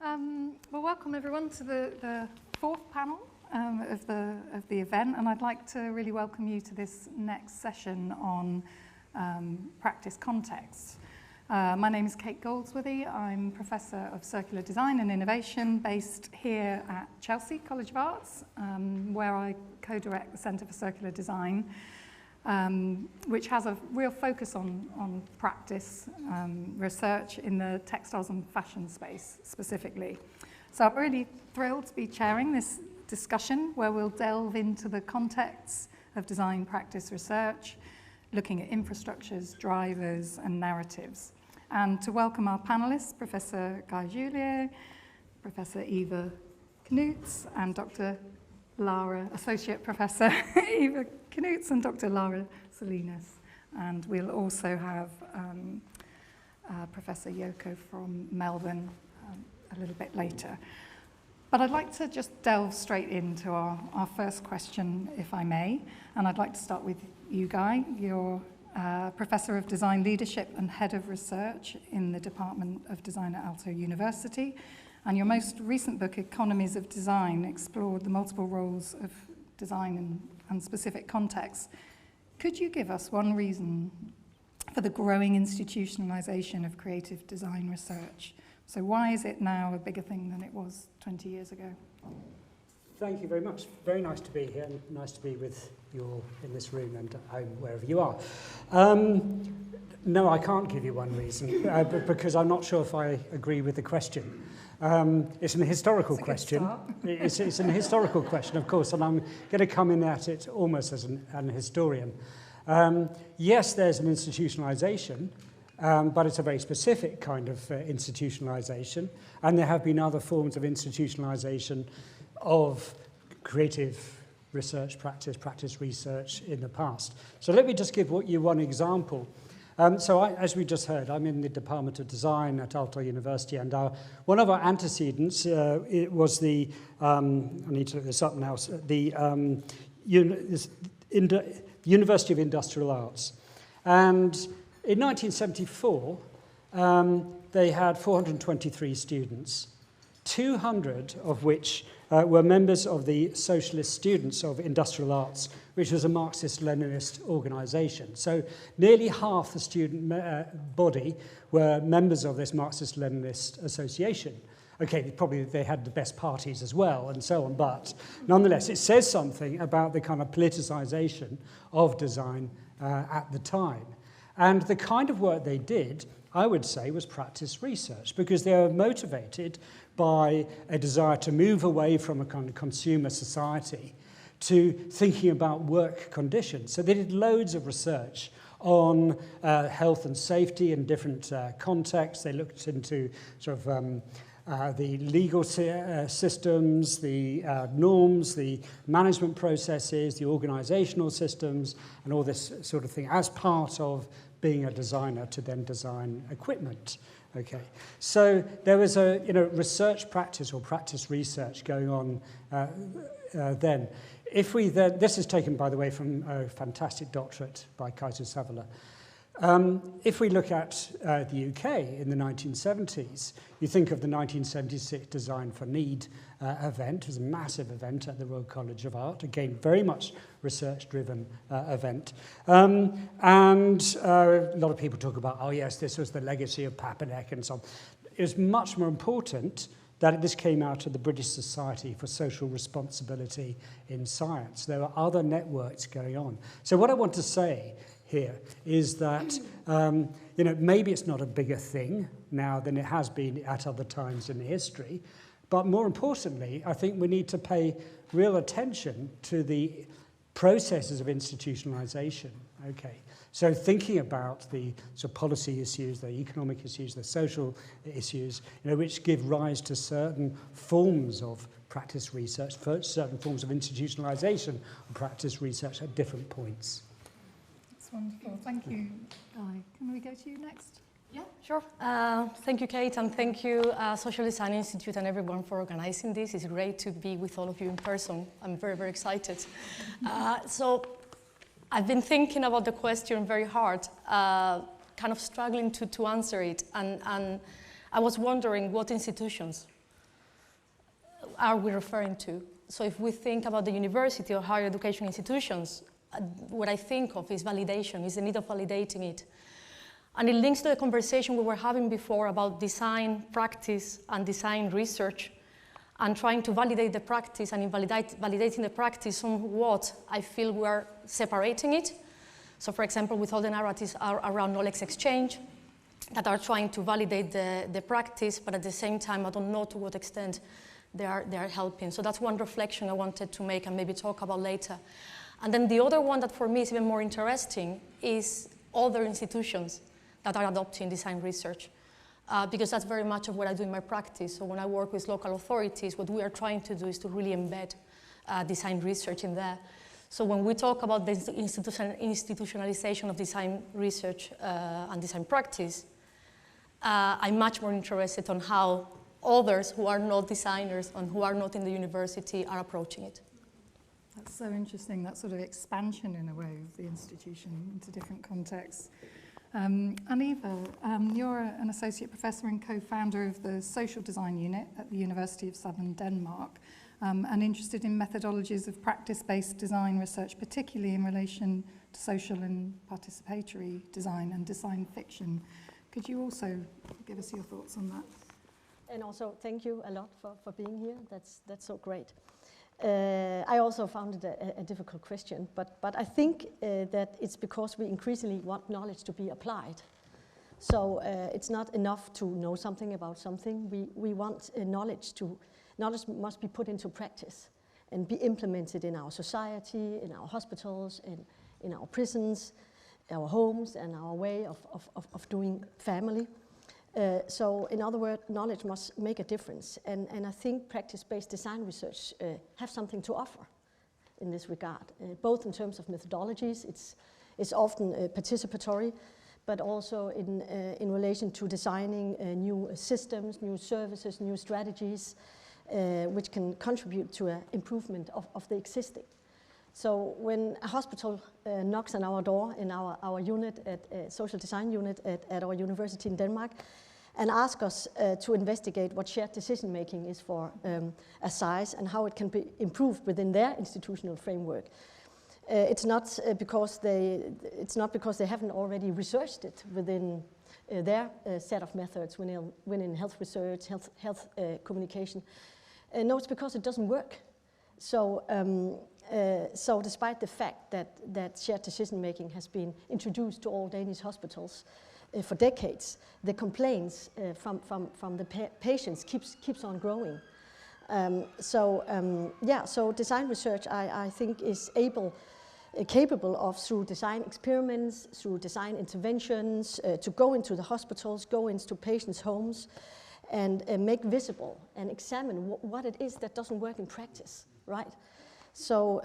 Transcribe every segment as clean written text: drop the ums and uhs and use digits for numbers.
Well, welcome everyone to the fourth panel of the event, and I'd like to really welcome you to this next session on practice context. My name is Kate Goldsworthy. I'm Professor of Circular Design and Innovation based here at Chelsea College of Arts, where I co-direct the Centre for Circular Design, which has a real focus on practice research in the textiles and fashion space specifically. So I'm really thrilled to be chairing this discussion where we'll delve into the contexts of design practice research, looking at infrastructures, drivers and narratives. And to welcome our panelists, Professor Guy Julier, Professor Eva Knoots and Dr. Lara, Associate Professor Eva Knoots and Dr. Lara Salinas. And we'll also have Professor Yoko from Melbourne a little bit later. But I'd like to just delve straight into our first question, if I may. And I'd like to start with you, Guy. You're Professor of Design Leadership and Head of Research in the Department of Design at Aalto University. And your most recent book, Economies of Design, explored the multiple roles of design and specific contexts. Could you give us one reason for the growing institutionalization of creative design research? So why is it now a bigger thing than it was 20 years ago? Thank you very much. Very nice to be here and nice to be with you all in this room and at home, wherever you are. No, I can't give you one reason because I'm not sure if I agree with the question. It's an historical question. It's an historical question, of course, and I'm going to come in at it almost as an historian. Yes, there's an institutionalization, but it's a very specific kind of institutionalization, and there have been other forms of institutionalization of creative research practice research in the past. So let me just give you one example. As we just heard, I'm in the Department of Design at Aalto University, and one of our antecedents it was the, I need to look this up now, the University of Industrial Arts. And in 1974, they had 423 students, 200 of which were members of the Socialist Students of Industrial Arts, which was a Marxist-Leninist organization. So nearly half the student body were members of this Marxist-Leninist association. Okay, probably they had the best parties as well and so on, but nonetheless, it says something about the kind of politicization of design at the time. And the kind of work they did, I would say, was practice research, because they were motivated by a desire to move away from a kind of consumer society to thinking about work conditions. So they did loads of research on health and safety in different contexts. They looked into sort of the legal systems, the norms, the management processes, the organizational systems, and all this sort of thing as part of being a designer to then design equipment. Okay, so there was a research practice or practice research going on then. If we then, this is taken, by the way, from a fantastic doctorate by Kaiser Savola. If we look at the UK in the 1970s, you think of the 1976 Design for Need event. It was a massive event at the Royal College of Art, again, very much research-driven event. And a lot of people talk about, oh yes, this was the legacy of Papineck and so on. It was much more important that this came out of the British Society for Social Responsibility in Science. There were other networks going on. So what I want to say here is that maybe it's not a bigger thing now than it has been at other times in history, but more importantly, I think we need to pay real attention to the processes of institutionalization. Okay, so thinking about the sort of policy issues, the economic issues, the social issues, which give rise to certain forms of practice research, certain forms of institutionalization of practice research at different points. Wonderful. Thank you, Guy. Can we go to you next? Yeah, sure. Thank you, Kate, and thank you, Social Design Institute and everyone for organizing this. It's great to be with all of you in person. I'm very, very excited. So I've been thinking about the question very hard, kind of struggling to answer it, and I was wondering what institutions are we referring to? So if we think about the university or higher education institutions, what I think of is validation, is the need of validating it. And it links to the conversation we were having before about design, practice, and design research, and trying to validate the practice, and in validating the practice somewhat, I feel we are separating it. So for example, with all the narratives around knowledge exchange that are trying to validate the practice, but at the same time, I don't know to what extent they are helping. So that's one reflection I wanted to make and maybe talk about later. And then the other one that for me is even more interesting is other institutions that are adopting design research. Because that's very much of what I do in my practice. So when I work with local authorities, what we are trying to do is to really embed design research in there. So when we talk about the institutionalization of design research and design practice, I'm much more interested on how others who are not designers and who are not in the university are approaching it. That's so interesting, that sort of expansion in a way of the institution into different contexts. And Eva, you're an associate professor and co-founder of the social design unit at the University of Southern Denmark, and interested in methodologies of practice-based design research, particularly in relation to social and participatory design and design fiction. Could you also give us your thoughts on that? And also, thank you a lot for being here. That's so great. I also found it a difficult question, but I think that it's because we increasingly want knowledge to be applied. So it's not enough to know something about something. We want knowledge must be put into practice and be implemented in our society, in our hospitals, in our prisons, our homes, and our way of doing family. So in other words, knowledge must make a difference. And I think practice-based design research have something to offer in this regard, both in terms of methodologies, it's often participatory, but also in relation to designing new systems, new services, new strategies, which can contribute to an improvement of the existing. So when a hospital knocks on our door in our unit, social design unit at our university in Denmark, and ask us to investigate what shared decision making is for a size and how it can be improved within their institutional framework. It's not because they haven't already researched it within their set of methods within health research, health communication. No, it's because it doesn't work. So despite the fact that shared decision making has been introduced to all Danish hospitals for decades, the complaints from the patients keeps on growing. So design research, I think, is capable of, through design experiments, through design interventions, to go into the hospitals, go into patients' homes, and make visible and examine what it is that doesn't work in practice, right? So,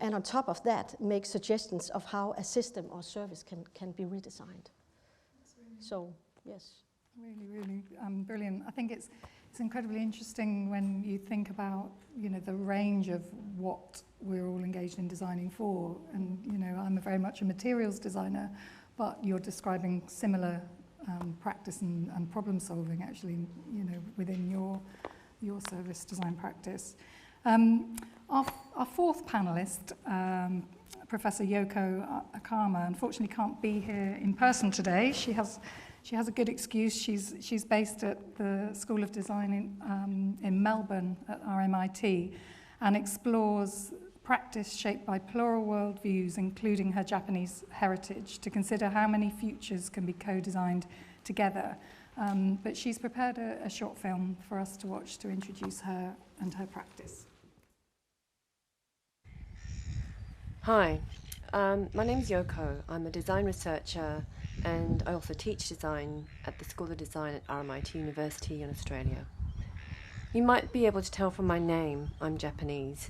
and on top of that, make suggestions of how a system or service can be redesigned. So, yes. Really, brilliant. I think it's incredibly interesting when you think about, the range of what we're all engaged in designing for. And, I'm very much a materials designer, but you're describing similar practice and problem solving actually, within your service design practice. Our fourth panelist, Professor Yoko Akama, unfortunately can't be here in person today. She has a good excuse. She's based at the School of Design in Melbourne at RMIT, and explores practice shaped by plural worldviews, including her Japanese heritage, to consider how many futures can be co-designed together. But she's prepared a short film for us to watch to introduce her and her practice. Hi, my name's Yoko. I'm a design researcher, and I also teach design at the School of Design at RMIT University in Australia. You might be able to tell from my name, I'm Japanese.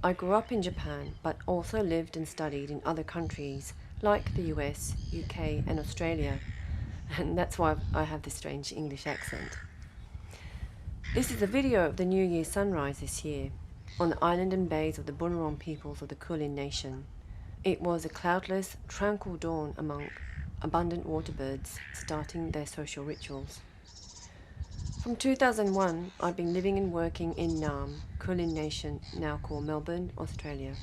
I grew up in Japan, but also lived and studied in other countries like the US, UK, and Australia, and that's why I have this strange English accent. This is a video of the New Year sunrise this year on the island and bays of the Bunurong peoples of the Kulin Nation. It was a cloudless, tranquil dawn among abundant waterbirds starting their social rituals. From 2001, I've been living and working in Naarm, Kulin Nation, now called Melbourne, Australia.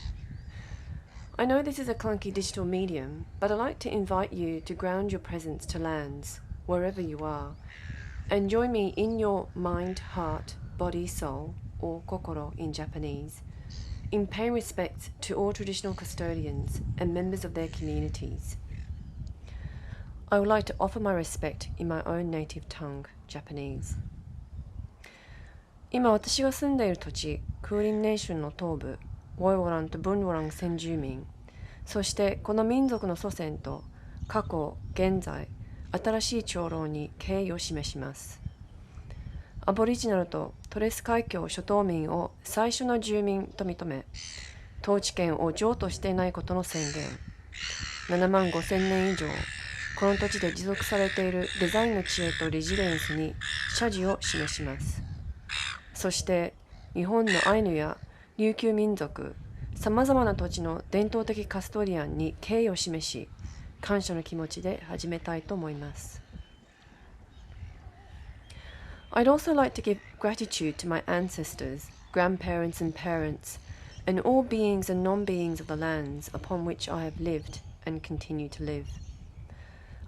I know this is a clunky digital medium, but I'd like to invite you to ground your presence to lands, wherever you are, and join me in your mind, heart, body, soul, or kokoro in Japanese, in paying respect to all traditional custodians and members of their communities. I would like to offer my respect in my own native tongue, Japanese. 今私が住んでいる土地、クーリンネーションの東部、ウォイウォランとブンウォラン先住民、そしてこの民族の祖先と過去、現在、新しい長老に敬意を示します。アボリジナルとトレス海峡諸島民を最初の住民と認め、統治権を譲渡していないことの宣言。7万5千年以上、この土地で持続されているデザインの知恵とレジリエンスに謝辞を示します。そして日本のアイヌや琉球民族、さまざまな土地の伝統的カストリアンに敬意を示し、感謝の気持ちで始めたいと思います。I'd also like to give gratitude to my ancestors, grandparents and parents, and all beings and non-beings of the lands upon which I have lived and continue to live.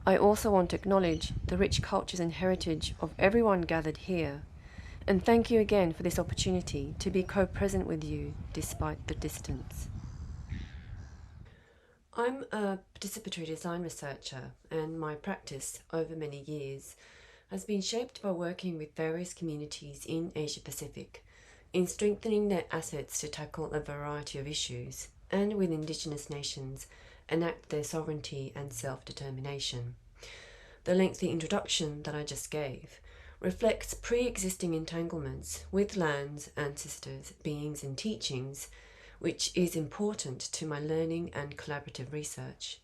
I also want to acknowledge the rich cultures and heritage of everyone gathered here, and thank you again for this opportunity to be co-present with you despite the distance. I'm a participatory design researcher, and my practice over many years has been shaped by working with various communities in Asia Pacific in strengthening their assets to tackle a variety of issues, and with Indigenous nations enact their sovereignty and self-determination. The lengthy introduction that I just gave reflects pre-existing entanglements with lands, ancestors, beings and teachings, which is important to my learning and collaborative research.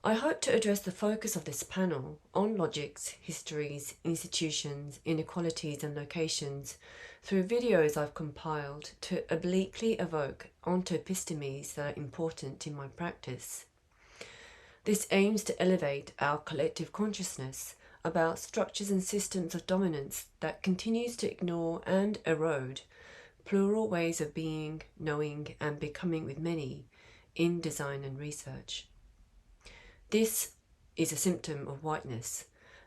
I hope to address the focus of this panel on logics, histories, institutions, inequalities and locations through videos I've compiled to obliquely evoke onto epistemes that are important in my practice. This aims to elevate our collective consciousness about structures and systems of dominance that continues to ignore and erode plural ways of being, knowing and becoming with many in design and research. This is a symptom of whiteness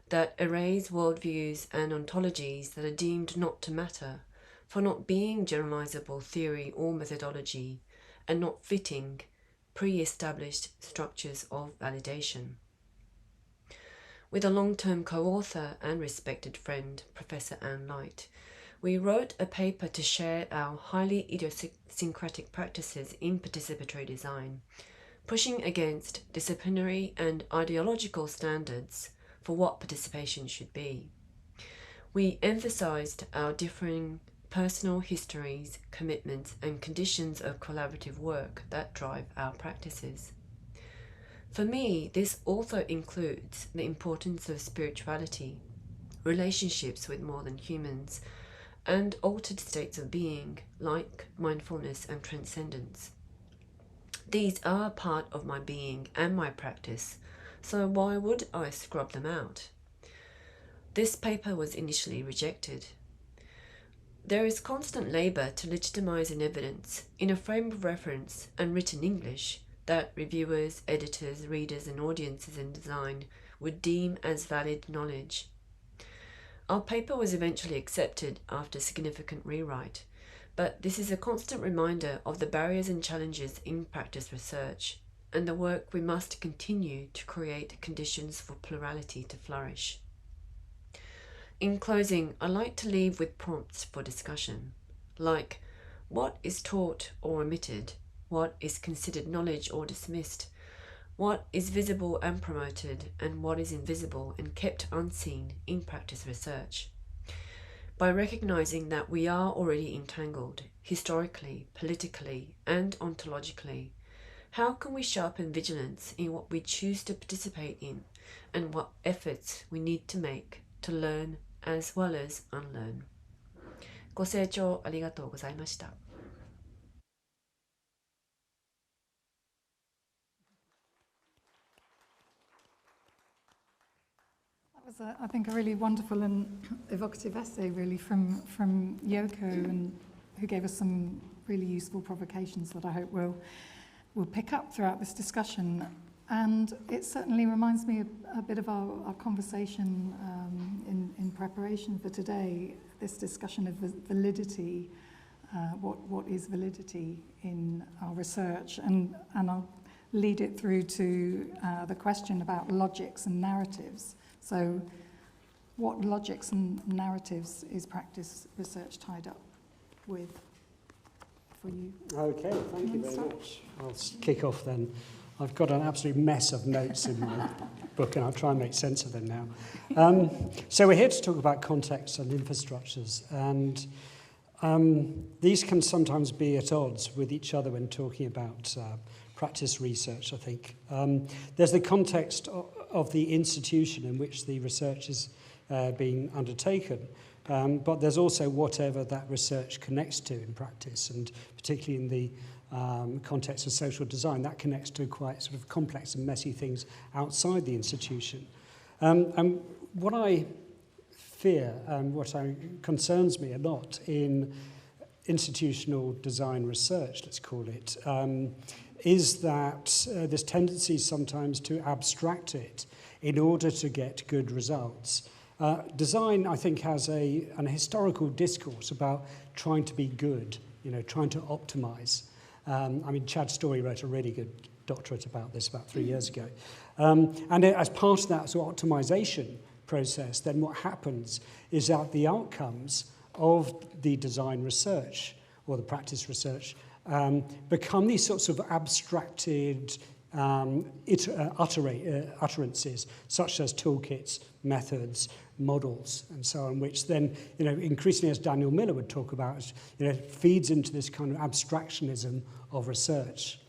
that arrays worldviews and ontologies that are deemed not to matter for not being generalizable theory or methodology and not fitting pre-established structures of validation. With a long-term co-author and respected friend, Professor Anne Light, we wrote a paper to share our highly idiosyncratic practices in participatory design, pushing against disciplinary and ideological standards for what participation should be. We emphasized our differing personal histories, commitments, and conditions of collaborative work that drive our practices. For me, this also includes the importance of spirituality, relationships with more than humans, and altered states of being like mindfulness and transcendence. These are part of my being and my practice, so why would I scrub them out? This paper was initially rejected. There is constant labour to legitimize an evidence in a frame of reference and written English that reviewers, editors, readers and audiences in design would deem as valid knowledge. Our paper was eventually accepted after significant rewrite, but this is a constant reminder of the barriers and challenges in practice research and the work we must continue to create conditions for plurality to flourish. In closing, I like to leave with prompts for discussion, like what is taught or omitted, what is considered knowledge or dismissed, what is visible and promoted, and what is invisible and kept unseen in practice research. By recognizing that we are already entangled, historically, politically, and ontologically, how can we sharpen vigilance in what we choose to participate in and what efforts we need to make to learn as well as unlearn? ご清聴ありがとうございました。was, I think, a really wonderful and evocative essay, really, from Yoko, and who gave us some really useful provocations that I hope we'll pick up throughout this discussion. And it certainly reminds me a bit of our conversation in preparation for today, this discussion of validity, what is validity in our research, and I'll lead it through to the question about logics and narratives. So what logics and narratives is practice research tied up with for you? Okay, thank you very much. I'll kick off then. I've got an absolute mess of notes in my book, and I'll try and make sense of them now. So we're here to talk about context and infrastructures, and these can sometimes be at odds with each other when talking about practice research, I think. There's the context of the institution in which the research is being undertaken, but there's also whatever that research connects to in practice, and particularly in the context of social design, that connects to quite sort of complex and messy things outside the institution. And what I fear and what concerns me a lot in institutional design research, let's call it, is that there's tendency sometimes to abstract it in order to get good results. Design, I think, has an historical discourse about trying to be good, trying to optimize. I mean, Chad Story wrote a really good doctorate about this about 3 years ago. And as part of that sort of optimization process, then what happens is that the outcomes of the design research or the practice research become these sorts of abstracted utterances, such as toolkits, methods, models, and so on, which then, increasingly, as Daniel Miller would talk about, feeds into this kind of abstractionism of research.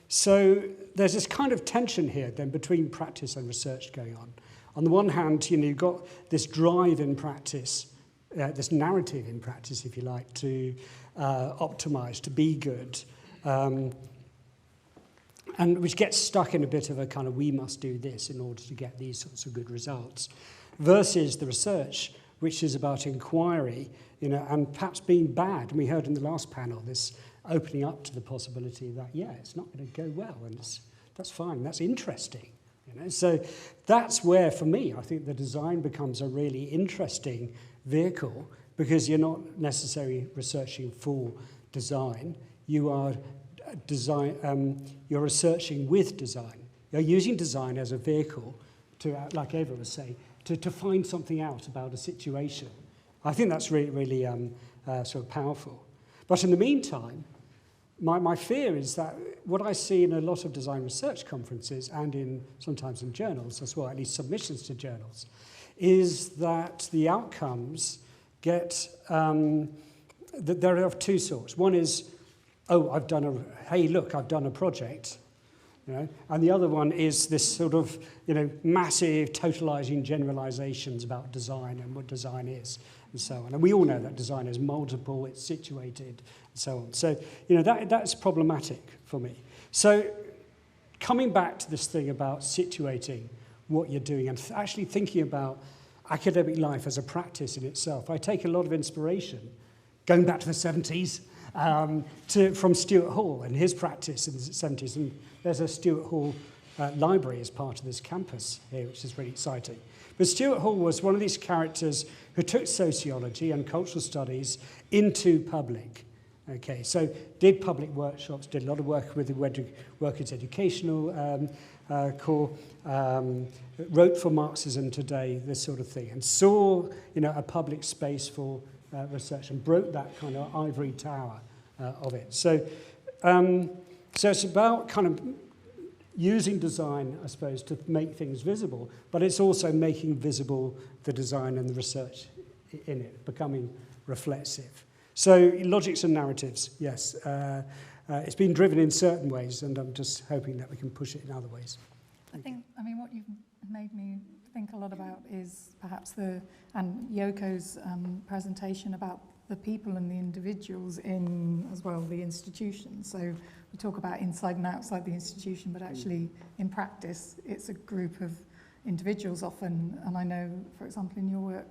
So there's this kind of tension here then between practice and research going on. On the one hand, you've got this drive in practice, this narrative in practice, if you like, to optimize, to be good, and which gets stuck in a bit of a kind of we must do this in order to get these sorts of good results, versus the research, which is about inquiry, and perhaps being bad. And we heard in the last panel this opening up to the possibility that, it's not going to go well, and that's fine, that's interesting. So that's where, for me, I think the design becomes a really interesting vehicle, because you're not necessarily researching for design. You are you're researching with design. You're using design as a vehicle to, like Eva was saying, to find something out about a situation. I think that's really, really sort of powerful. But in the meantime, my fear is that what I see in a lot of design research conferences and sometimes in journals as well, at least submissions to journals, is that the outcomes get, they're of two sorts. One is, I've done a project, and the other one is this sort of, massive totalizing generalizations about design and what design is, and so on. And we all know that design is multiple, it's situated, and so on. So, that's problematic for me. So, coming back to this thing about situating what you're doing and actually thinking about academic life as a practice in itself, I take a lot of inspiration, going back to the 70s, from Stuart Hall and his practice in the 70s. And there's a Stuart Hall library as part of this campus here, which is really exciting. But Stuart Hall was one of these characters who took sociology and cultural studies into public. Okay, so did public workshops, did a lot of work with the Workers' Educational Corps, wrote for Marxism Today, this sort of thing, and saw, a public space for research and broke that kind of ivory tower of it. So it's about kind of using design, I suppose, to make things visible, but it's also making visible the design and the research in it, becoming reflexive. So logics and narratives, yes. It's been driven in certain ways, and I'm just hoping that we can push it in other ways. What you've made me think a lot about is perhaps and Yoko's presentation about the people and the individuals in, as well, the institution. So we talk about inside and outside the institution, but actually in practice, it's a group of individuals often. And I know, for example, in your work,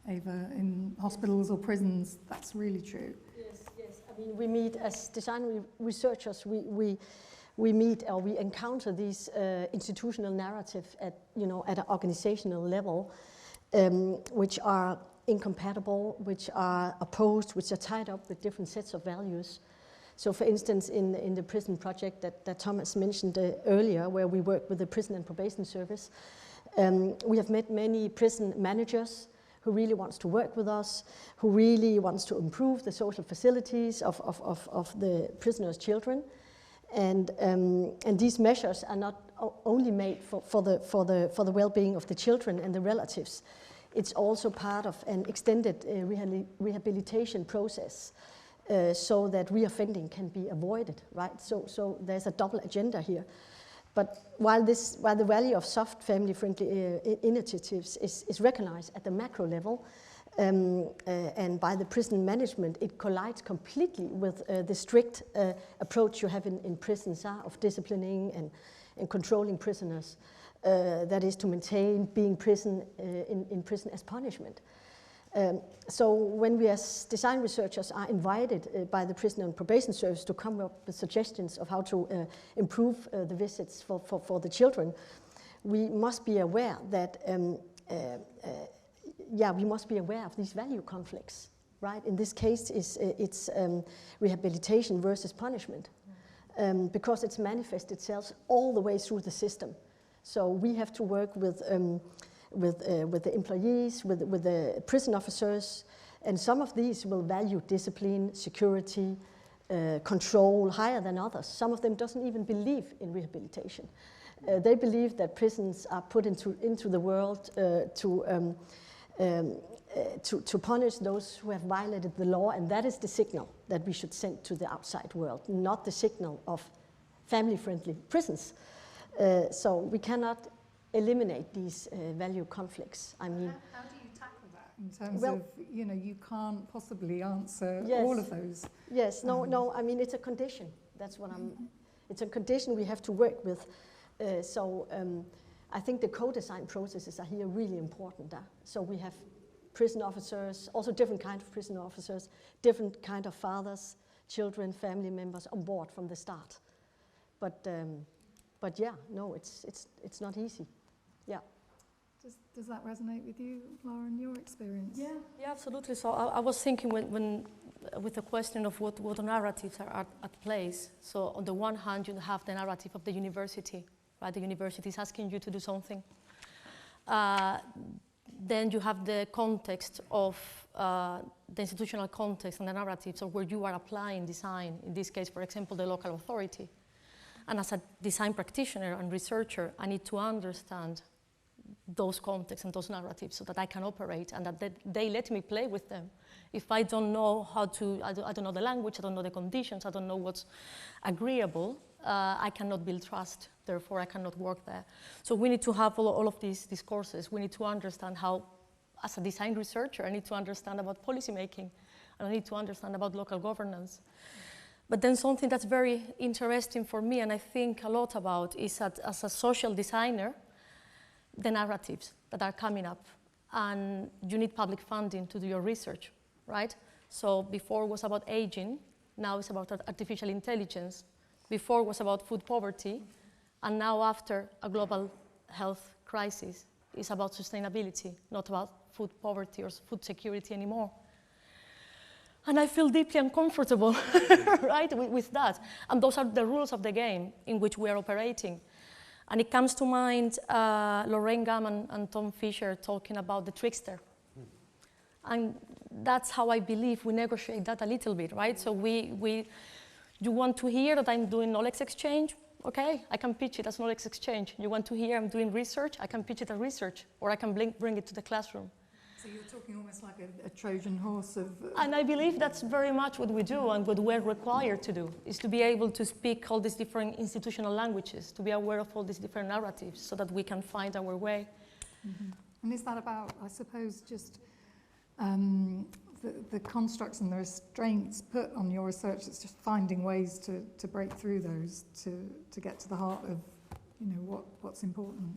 Ava, in hospitals or prisons, that's really true. Yes, yes. I mean, we meet as design researchers, we meet or we encounter these institutional narratives at an organizational level, which are incompatible, which are opposed, which are tied up with different sets of values. So, for instance, in the prison project that Thomas mentioned earlier, where we work with the Prison and Probation Service, we have met many prison managers who really wants to work with us, who really wants to improve the social facilities of the prisoners' children. And these measures are not only made for the well-being of the children and the relatives. It's also part of an extended rehabilitation process, so that reoffending can be avoided, right? So there's a double agenda here. But while the value of soft family-friendly initiatives is recognized at the macro level, and by the prison management, it collides completely with the strict approach you have in prisons of disciplining and controlling prisoners. That is to maintain being in prison as punishment. So when we as design researchers are invited by the Prison and Probation Service to come up with suggestions of how to improve the visits for the children, we must be aware that we must be aware of these value conflicts, right? In this case, it's rehabilitation versus punishment, because it's manifested itself all the way through the system. So we have to work with the employees, with the prison officers, and some of these will value discipline, security, control higher than others. Some of them doesn't even believe in rehabilitation. They believe that prisons are put into the world to punish those who have violated the law, and that is the signal that we should send to the outside world, not the signal of family-friendly prisons. So we cannot eliminate these value conflicts. I mean, how do you tackle that in terms of, you can't possibly answer all of those? Yes, no, I mean, it's a condition. That's what it's a condition we have to work with. I think the co-design processes are here really important. So we have prison officers, also different kind of prison officers, different kind of fathers, children, family members on board from the start. But yeah, no, it's not easy. Yeah. Does that resonate with you, Lauren, your experience? Yeah, absolutely. So I was thinking when with the question of what narratives are at place. So on the one hand, you have the narrative of the university, right? The university is asking you to do something. Then you have the context of the institutional context and the narratives of where you are applying design. In this case, for example, the local authority. And as a design practitioner and researcher, I need to understand those contexts and those narratives so that I can operate and that they let me play with them. If I don't know how to, I don't know the language, I don't know the conditions, I don't know what's agreeable, I cannot build trust, therefore I cannot work there. So we need to have all of these courses. We need to understand how, as a design researcher, I need to understand about policy making, and I need to understand about local governance. But then something that's very interesting for me, and I think a lot about, is that as a social designer, the narratives that are coming up. And you need public funding to do your research, right? So before it was about aging, now it's about artificial intelligence. Before it was about food poverty, and now after a global health crisis, it's about sustainability, not about food poverty or food security anymore. And I feel deeply uncomfortable, right, with that. And those are the rules of the game in which we are operating. And it comes to mind Lorraine Gammon and Tom Fisher talking about the trickster. And that's how I believe we negotiate that a little bit, right? So you want to hear that I'm doing knowledge exchange? Okay, I can pitch it as knowledge exchange. You want to hear I'm doing research? I can pitch it as research, or I can bring it to the classroom. So you're talking almost like a Trojan horse of... And I believe that's very much what we do and what we're required to do, is to be able to speak all these different institutional languages, to be aware of all these different narratives so that we can find our way. Mm-hmm. And is that about, I suppose, just the constructs and the restraints put on your research? It's just finding ways to break through those, to get to the heart of, what's important.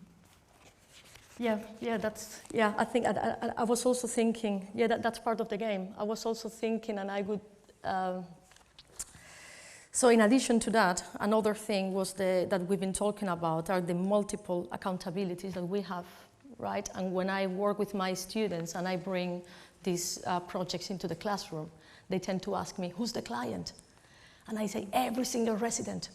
I think I was also thinking, that's part of the game. I was also thinking, and I would, so in addition to that, another thing was that we've been talking about are the multiple accountabilities that we have, right? And when I work with my students and I bring these projects into the classroom, they tend to ask me, who's the client? And I say, every single resident,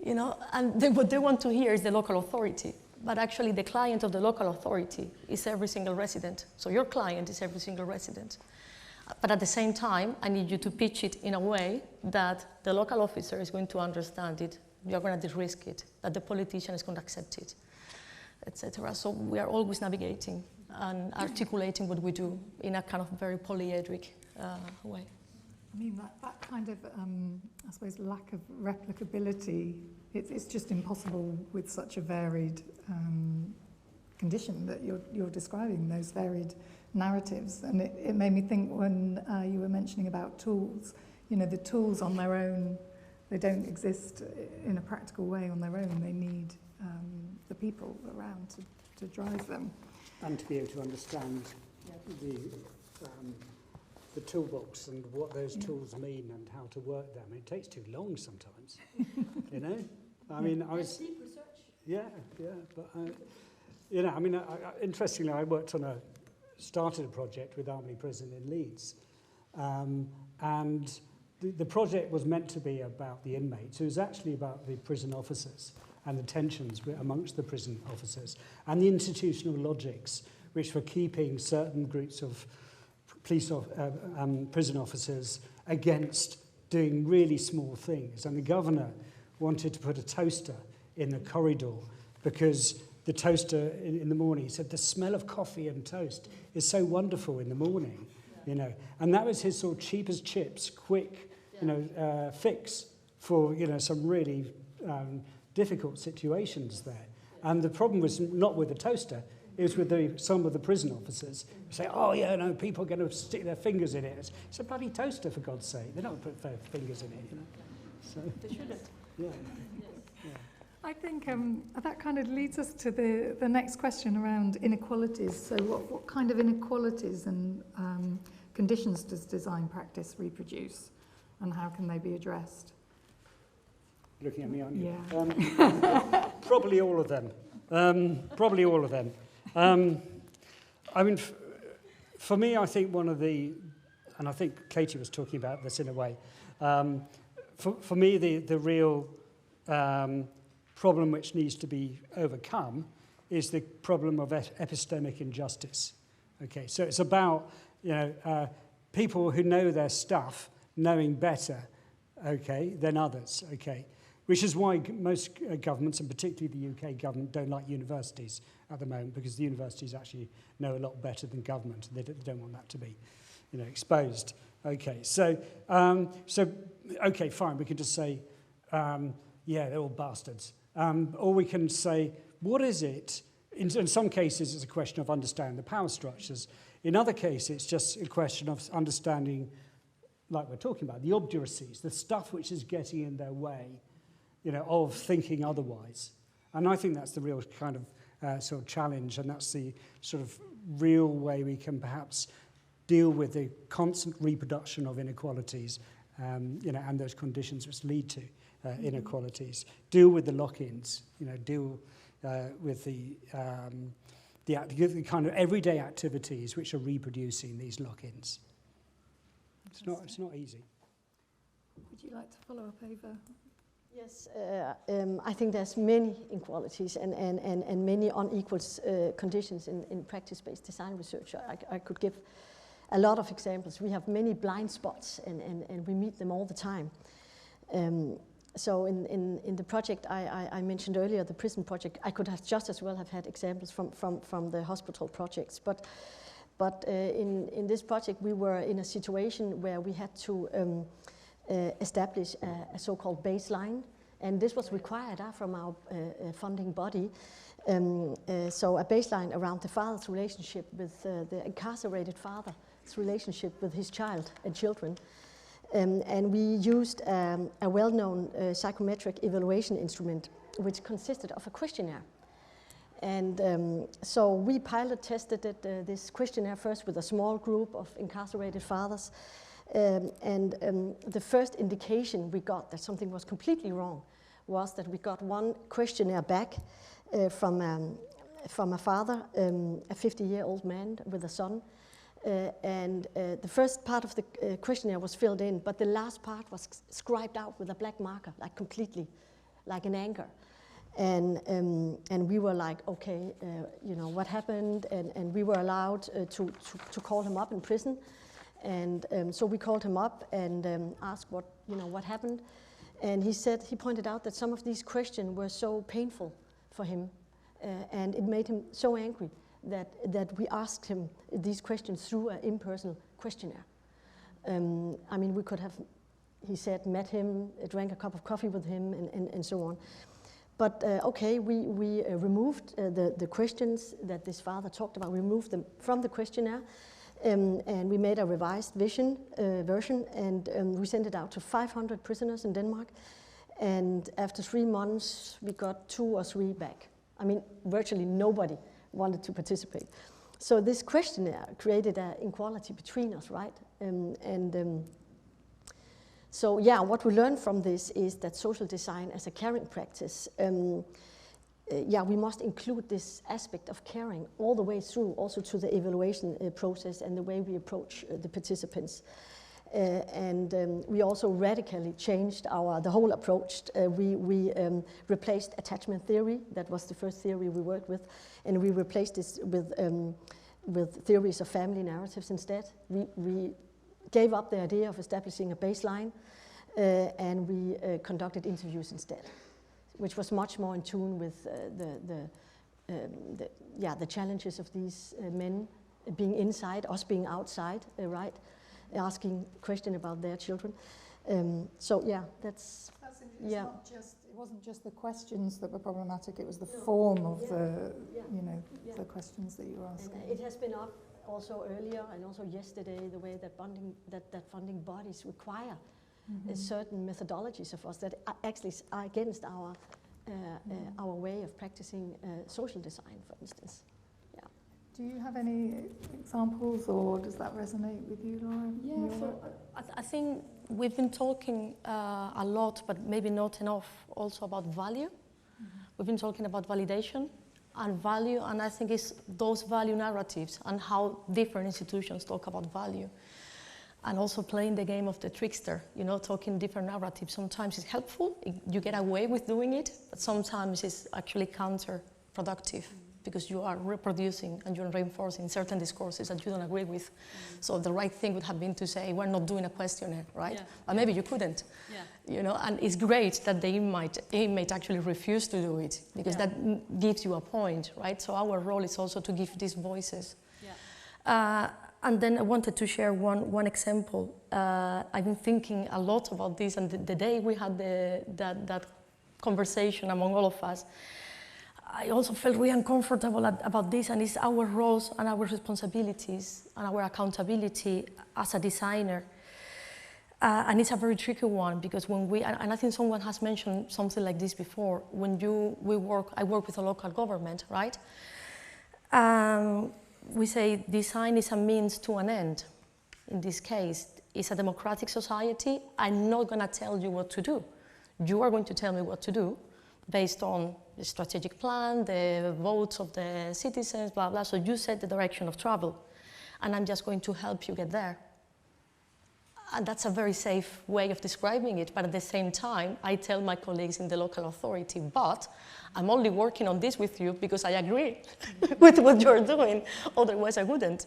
you know, and what they want to hear is the local authority. But actually the client of the local authority is every single resident. So your client is every single resident. But at the same time, I need you to pitch it in a way that the local officer is going to understand it, you're going to de-risk it, that the politician is going to accept it, etc. So we are always navigating and articulating what we do in a kind of very polyedric way. I mean, that kind of, I suppose, lack of replicability, it's just impossible with such a varied condition that you're describing, those varied narratives. And it made me think when you were mentioning about tools, you know, the tools on their own, they don't exist in a practical way on their own. They need the people around to drive them. And to be able to understand the toolbox and what those tools mean and how to work them. It takes too long sometimes, you know? I mean, I was... Deep research. Yeah, but, you know, I mean, interestingly, I started a project with Armley Prison in Leeds, and the project was meant to be about the inmates. It was actually about the prison officers and the tensions amongst the prison officers and the institutional logics which were keeping certain groups of prison officers against doing really small things. And the governor wanted to put a toaster in the corridor because the toaster in the morning, he said, the smell of coffee and toast is so wonderful in the morning, you know. And that was his sort of cheap as chips, quick, you know, fix for, you know, some really difficult situations there. And the problem was not with the toaster, it was with some of the prison officers who say, oh, yeah, no, people are going to stick their fingers in it. It's a bloody toaster, for God's sake. They're not going to put their fingers in it, you know. So, They shouldn't. Yeah. I think that kind of leads us to the next question around inequalities. So what kind of inequalities and conditions does design practice reproduce, and how can they be addressed? Looking at me, aren't you? Yeah. Probably all of them. Probably all of them. I mean, for me, I think one of the, and I think Katie was talking about this in a way, for me, the real problem which needs to be overcome is the problem of epistemic injustice. Okay, so it's about, you know, people who know their stuff knowing better, okay, than others, okay, which is why most governments, and particularly the UK government, don't like universities at the moment, because the universities actually know a lot better than government. They don't want that to be, you know, exposed. Okay, so okay, fine, we can just say, yeah, they're all bastards. Or we can say, what is it? In some cases, it's a question of understanding the power structures. In other cases, it's just a question of understanding, like we're talking about, the obduracies, the stuff which is getting in their way, you know, of thinking otherwise. And I think that's the real kind of sort of challenge, and that's the sort of real way we can perhaps deal with the constant reproduction of inequalities, you know, and those conditions which lead to inequalities. Deal with the lock-ins, you know, deal with the kind of everyday activities which are reproducing these lock-ins. It's not easy. Would you like to follow up, Ava? Yes, I think there's many inequalities and many unequal conditions in practice-based design research. I could give a lot of examples. We have many blind spots and we meet them all the time. So in the project I mentioned earlier, the prison project, I could have just as well have had examples from the hospital projects. But in this project, we were in a situation where we had to establish a so-called baseline, and this was required from our funding body. So a baseline around the father's relationship with the incarcerated father's relationship with his child and children. And we used a well-known psychometric evaluation instrument, which consisted of a questionnaire. And so we pilot tested this questionnaire first with a small group of incarcerated fathers. The first indication we got that something was completely wrong was that we got one questionnaire back from a father, a 50-year-old man with a son. The first part of the questionnaire was filled in, but the last part was scribed out with a black marker, like completely, like an anchor. And we were like, okay, you know, what happened? And we were allowed to call him up in prison. And so we called him up and asked what happened. And he pointed out that some of these questions were so painful for him, and it made him so angry that we asked him these questions through an impersonal questionnaire. I mean, we could have, he said, met him, drank a cup of coffee with him, and so on. But okay, we removed the questions that this father talked about, removed them from the questionnaire, and we made a revised version, and we sent it out to 500 prisoners in Denmark. And after 3 months, we got 2 or 3 back. I mean, virtually nobody wanted to participate. So this questionnaire created an inequality between us, right? So yeah, what we learned from this is that social design as a caring practice, we must include this aspect of caring all the way through, also to the evaluation process and the way we approach the participants. We also radically changed the whole approach. We replaced attachment theory. That was the first theory we worked with, and we replaced this with theories of family narratives instead. We gave up the idea of establishing a baseline, and we conducted interviews instead, which was much more in tune with the challenges of these men being inside, us being outside, right? Asking questions about their children. So yeah, that's yeah. It wasn't just the questions that were problematic. It was the form of the questions that you were asking. And it has been up also earlier and also yesterday, the way that funding bodies require certain methodologies of us that actually are against our way of practicing social design, for instance. Do you have any examples, or does that resonate with you, Lauren? Yeah, I think we've been talking a lot, but maybe not enough, also about value. We've been talking about validation and value, and I think it's those value narratives and how different institutions talk about value. And also playing the game of the trickster, talking different narratives. Sometimes it's helpful, you get away with doing it, but sometimes it's actually counterproductive. Because you are reproducing and you're reinforcing certain discourses that you don't agree with. So the right thing would have been to say, we're not doing a questionnaire, right? Yeah. But maybe you couldn't. Yeah. And it's great that the inmate actually refuse to do it, because that gives you a point, right? So our role is also to give these voices. Yeah. And then I wanted to share one example. I've been thinking a lot about this, and the day we had that conversation among all of us, I also felt really uncomfortable about this, and it's our roles and our responsibilities and our accountability as a designer. And it's a very tricky one, because when and I think someone has mentioned something like this before, when I work with a local government, right? We say design is a means to an end. In this case, it's a democratic society. I'm not gonna tell you what to do. You are going to tell me what to do, based on the strategic plan, the votes of the citizens, blah, blah. So you set the direction of travel, and I'm just going to help you get there. And that's a very safe way of describing it, but at the same time, I tell my colleagues in the local authority, but I'm only working on this with you because I agree with what you're doing, otherwise I wouldn't.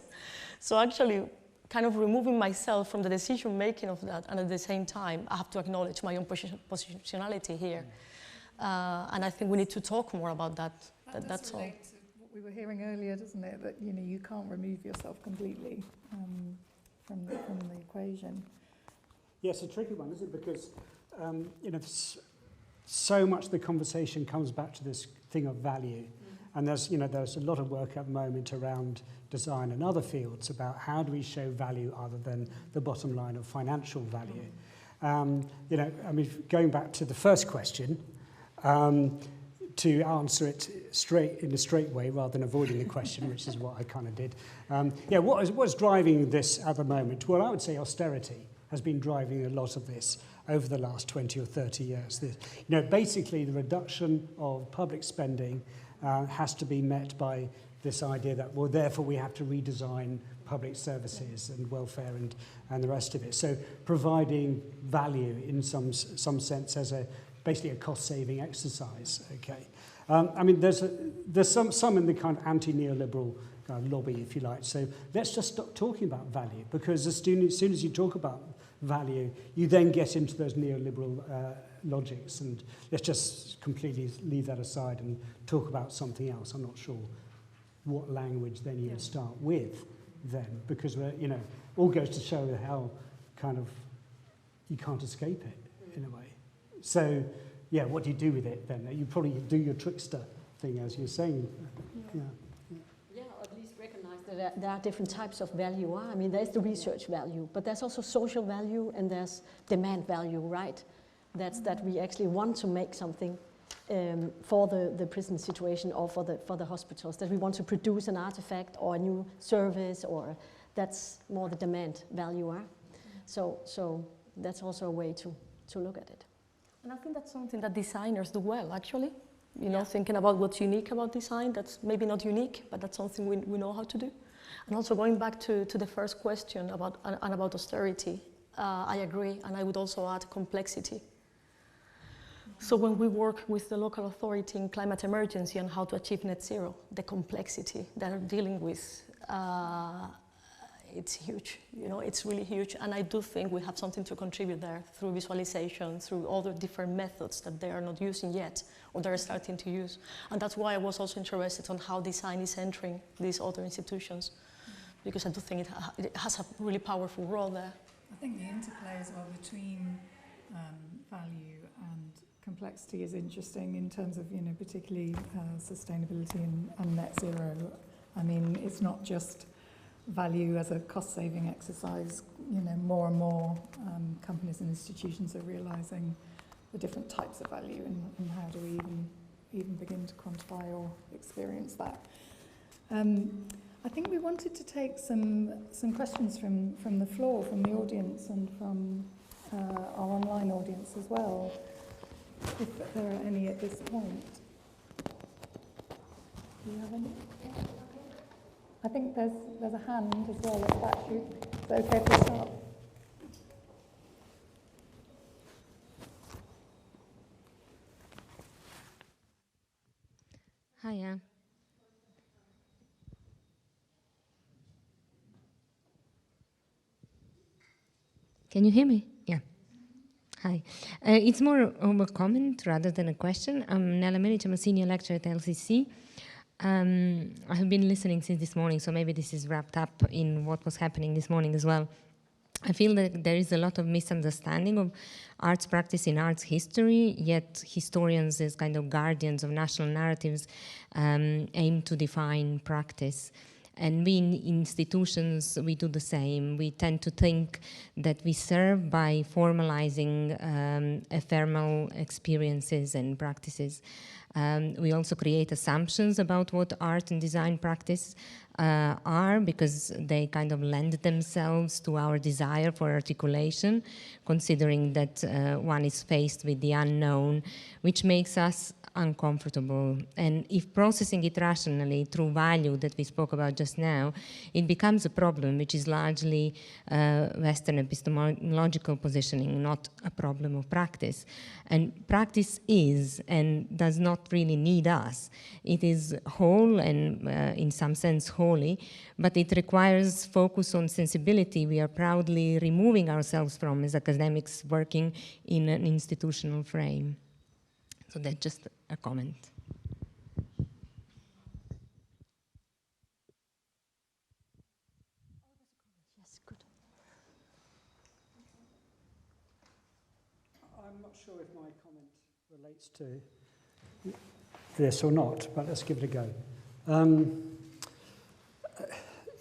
So actually, kind of removing myself from the decision-making of that, and at the same time, I have to acknowledge my own positionality here. And I think we need to talk more about that. That's all. To what we were hearing earlier, doesn't it? That you can't remove yourself completely from the equation. Yes, a tricky one, isn't it? Because so much of the conversation comes back to this thing of value, and there's a lot of work at the moment around design and other fields about how do we show value other than the bottom line of financial value. Going back to the first question. to answer it in a straight way rather than avoiding the question, which is what I kind of did. Yeah, what's driving this at the moment? Well, I would say austerity has been driving a lot of this over the last 20 or 30 years. Basically the reduction of public spending has to be met by this idea that, well, therefore we have to redesign public services and welfare and the rest of it. So providing value in some sense as basically a cost-saving exercise. Okay, I mean there's some in the kind of anti-neoliberal lobby, if you like. So let's just stop talking about value, because as soon as you talk about value, you then get into those neoliberal logics, and let's just completely leave that aside and talk about something else. I'm not sure what language then you would start with then, because we're, all goes to show how kind of you can't escape it in a way. So, yeah, what do you do with it then? You probably do your trickster thing, as you're saying. Yeah, or at least recognize that there are different types of value. I mean, there's the research value, but there's also social value, and there's demand value, right? That's that we actually want to make something for the prison situation or for the hospitals, that we want to produce an artifact or a new service, or that's more the demand value. So that's also a way to look at it. And I think that's something that designers do well, actually. Thinking about what's unique about design, that's maybe not unique, but that's something we know how to do. And also going back to the first question about austerity, I agree, and I would also add complexity. So when we work with the local authority in climate emergency and how to achieve net zero, the complexity that are dealing with, it's huge, it's really huge. And I do think we have something to contribute there through visualization, through other different methods that they are not using yet, or they're starting to use. And that's why I was also interested on how design is entering these other institutions, because I do think it has a really powerful role there. I think the interplay as well between value and complexity is interesting in terms of, particularly sustainability and net zero. I mean, it's not just value as a cost-saving exercise. More and more companies and institutions are realising the different types of value, and how do we even begin to quantify or experience that. I think we wanted to take some questions from the floor, from the audience, and from our online audience as well, if there are any at this point. Do you have any? I think there's a hand as well, a statue. Is that okay if we start? Hiya. Can you hear me? Yeah. Hi. It's more of a comment rather than a question. I'm Nella Meric, I'm a senior lecturer at LCC. I have been listening since this morning, so maybe this is wrapped up in what was happening this morning as well. I feel that there is a lot of misunderstanding of arts practice in arts history, yet historians as kind of guardians of national narratives aim to define practice. And we in institutions, we do the same. We tend to think that we serve by formalizing ephemeral experiences and practices. We also create assumptions about what art and design practice are, because they kind of lend themselves to our desire for articulation, considering that one is faced with the unknown, which makes us uncomfortable. And if processing it rationally through value that we spoke about just now, it becomes a problem, which is largely Western epistemological positioning, not a problem of practice. And practice is and does not really need us. It is whole and in some sense holy, but it requires focus on sensibility we are proudly removing ourselves from as academics working in an institutional frame. So that's just a comment. Yes, good. I'm not sure if my comment relates to this or not, but let's give it a go.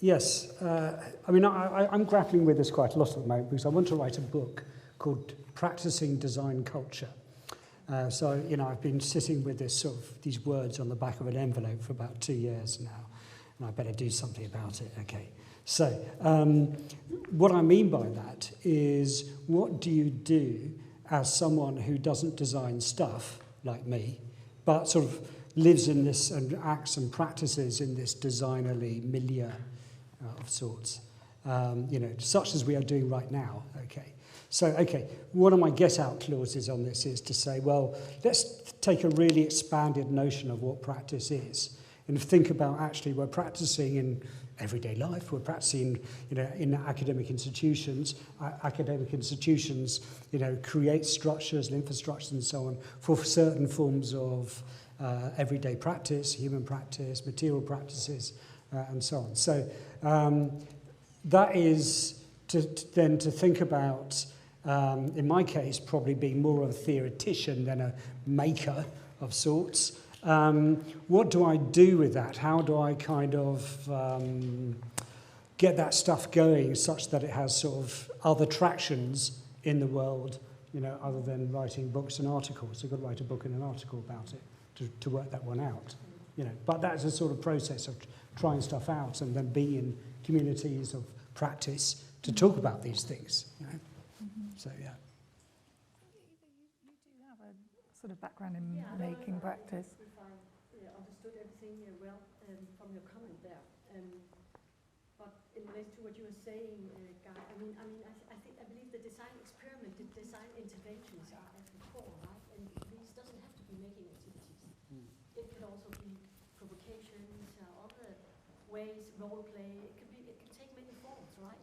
Yes, I mean, I'm grappling with this quite a lot at the moment because I want to write a book called Practicing Design Culture. So, you know, I've been sitting with these words on the back of an envelope for about 2 years now, and I better do something about it. Okay. So, what I mean by that is, what do you do as someone who doesn't design stuff, like me, but sort of lives in this and acts and practices in this designerly milieu of sorts, you know, such as we are doing right now, okay? So, okay, one of my get-out clauses on this is to say, well, let's take a really expanded notion of what practice is and think about actually we're practicing in everyday life, we're practicing, you know, in academic institutions. Academic institutions, you know, create structures and infrastructures and so on for certain forms of everyday practice, human practice, material practices, and so on. So that is to think about, in my case, probably being more of a theoretician than a maker of sorts. What do I do with that? How do I kind of get that stuff going such that it has sort of other tractions in the world, you know, other than writing books and articles? I've got to write a book and an article about it to work that one out, you know. But that's a sort of process of trying stuff out and then being in communities of practice to talk about these things, you know. So, yeah. You do have a sort of background in making practice. If I understood everything well from your comment there, but in relation to what you were saying, Guy, I believe the design experiment, the design interventions are at the core, right? And these doesn't have to be making activities. It could also be provocations, other ways, role play. It can take many forms, right?